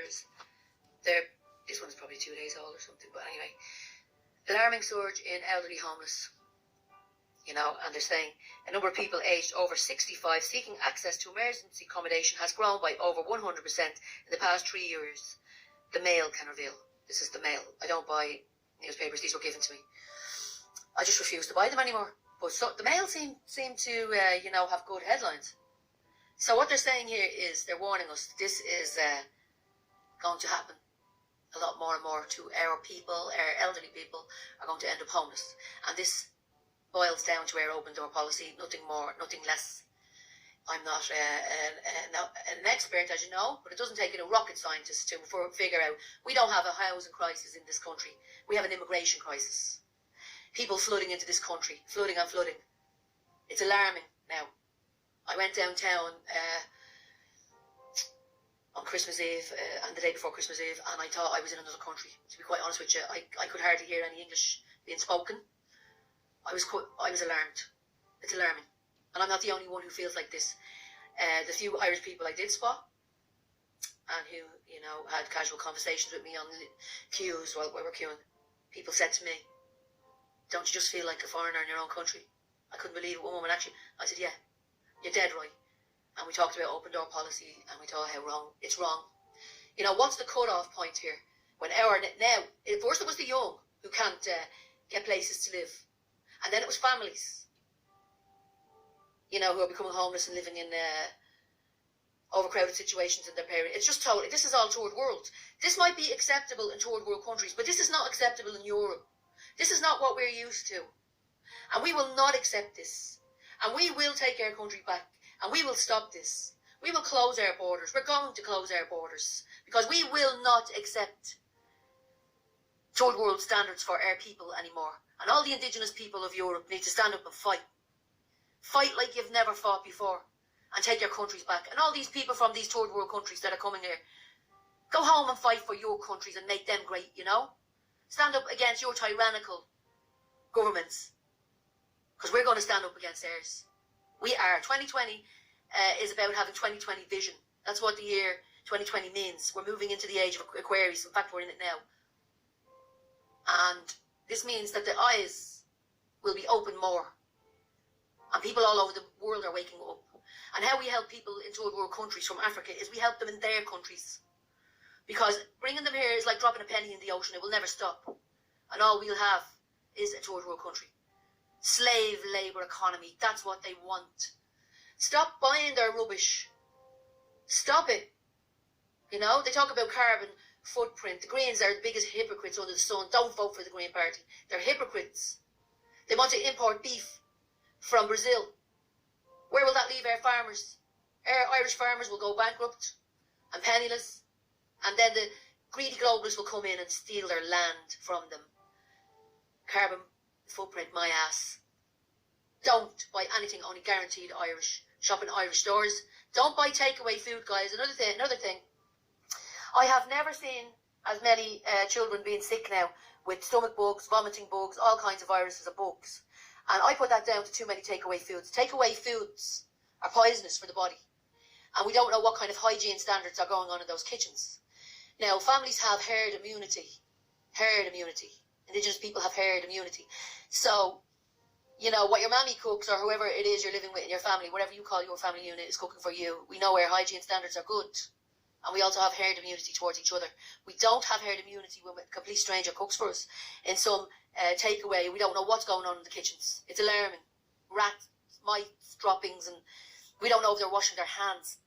pictures. This one's probably 2 days old or something, but anyway. Alarming surge in elderly homeless. You know, and they're saying a number of people aged over 65 seeking access to emergency accommodation has grown by over 100% in the past 3 years. The Mail can reveal. This is the Mail. I don't buy newspapers. These were given to me. I just refuse to buy them anymore. But so the Mail seem to, you know, have good headlines. So what they're saying here is they're warning us this is going to happen a lot more and more to our people. Our elderly people are going to end up homeless. And this boils down to our open door policy, nothing more, nothing less. I'm not an expert, as you know, but it doesn't take a rocket scientist to figure out we don't have a housing crisis in this country. We have an immigration crisis. People flooding into this country, flooding and flooding. It's alarming now. I went downtown on Christmas Eve and the day before Christmas Eve, and I thought I was in another country. To be quite honest with you, I could hardly hear any English being spoken. I was alarmed. It's alarming. And I'm not the only one who feels like this. The few Irish people I did spot and who, you know, had casual conversations with me on the queues while we were queuing, people said to me, don't you just feel like a foreigner in your own country? I couldn't believe it. One woman actually, I said, yeah, you're dead right. And we talked about open door policy and we thought how wrong, it's wrong. You know, what's the cut-off point here? When now, first it was the young who can't get places to live. And then it was families, you know, who are becoming homeless and living in overcrowded situations in their parents. It's just totally, this is all third world. This might be acceptable in third world countries, but this is not acceptable in Europe. This is not what we're used to. And we will not accept this. And we will take our country back. And we will stop this. We will close our borders. We're going to close our borders. Because we will not accept third world standards for our people anymore. And all the indigenous people of Europe need to stand up and fight. Fight like you've never fought before. And take your countries back. And all these people from these third world countries that are coming here, go home and fight for your countries and make them great, you know. Stand up against your tyrannical governments. Because we're going to stand up against theirs. We are. 2020 is about having 2020 vision. That's what the year 2020 means. We're moving into the age of Aquarius. In fact, we're in it now. And this means that the eyes will be open more. And people all over the world are waking up. And how we help people in third world countries from Africa is we help them in their countries. Because bringing them here is like dropping a penny in the ocean. It will never stop. And all we'll have is a third world country. Slave labour economy. That's what they want. Stop buying their rubbish. Stop it. You know, they talk about carbon footprint. The Greens are the biggest hypocrites under the sun. Don't vote for the Green Party. They're hypocrites. They want to import beef from Brazil. Where will that leave our farmers? Our Irish farmers will go bankrupt and penniless. And then the greedy globalists will come in and steal their land from them. Carbon footprint, my ass. Don't buy anything only guaranteed Irish. Shop in Irish stores. Don't buy takeaway food, guys. Another thing. I have never seen as many children being sick now with stomach bugs, vomiting bugs, all kinds of viruses and bugs. And I put that down to too many takeaway foods. Takeaway foods are poisonous for the body. And we don't know what kind of hygiene standards are going on in those kitchens. Now, families have herd immunity. Herd immunity. Indigenous people have herd immunity. So, you know, what your mammy cooks or whoever it is you're living with in your family, whatever you call your family unit is cooking for you, we know our hygiene standards are good. And we also have herd immunity towards each other. We don't have herd immunity when a complete stranger cooks for us. In some takeaway, we don't know what's going on in the kitchens. It's alarming. Rats, mice, droppings, and we don't know if they're washing their hands.